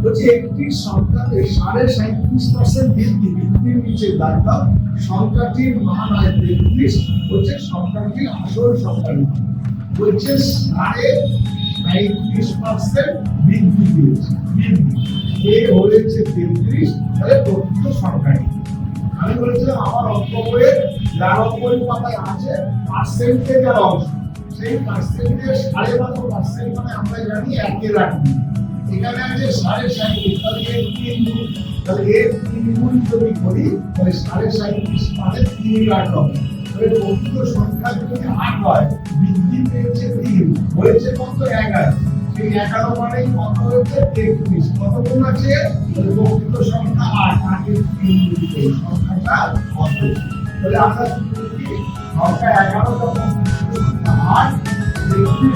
বলছে একটি সংখ্যাতে 37.5% বৃদ্ধি, বৃদ্ধির নিচে দাঁড়াও সংখ্যাটির মান হয় 33, বলছে সংখ্যাটি আসল সংখ্যা বলছে 37.5% বৃদ্ধি পেয়েছে, বৃদ্ধি এ হয়েছে 33, তাহলে প্রকৃত সংখ্যাটি। আমি বলেছিলাম আমার অঙ্ক বইয়ের 92 পাতায় আছে পার্সেন্টেজের অংশ, সেই পার্সেন্টেজ 12.5% মানে আমরা জানি 1 রাখবি, এখানে আছে 37.5, তাহলে এর 3 গুণ, তাহলে এর 3 গুণ যদি করি তাহলে 37.5 মানে 3 রাখবো, তাহলে প্রকৃত সংখ্যা যদি 8 হয়, বৃদ্ধি পেয়েছে 3, হয়েছে কত 11, সেই 11 মানে কত হয়েছে 33, কত গুণ আছে, তাহলে প্রকৃত সংখ্যা 8, 8 এর 3 গুণ করে সংখ্যাটা কত, তাহলে আমরা কি সংখ্যা 11 যখন 8 33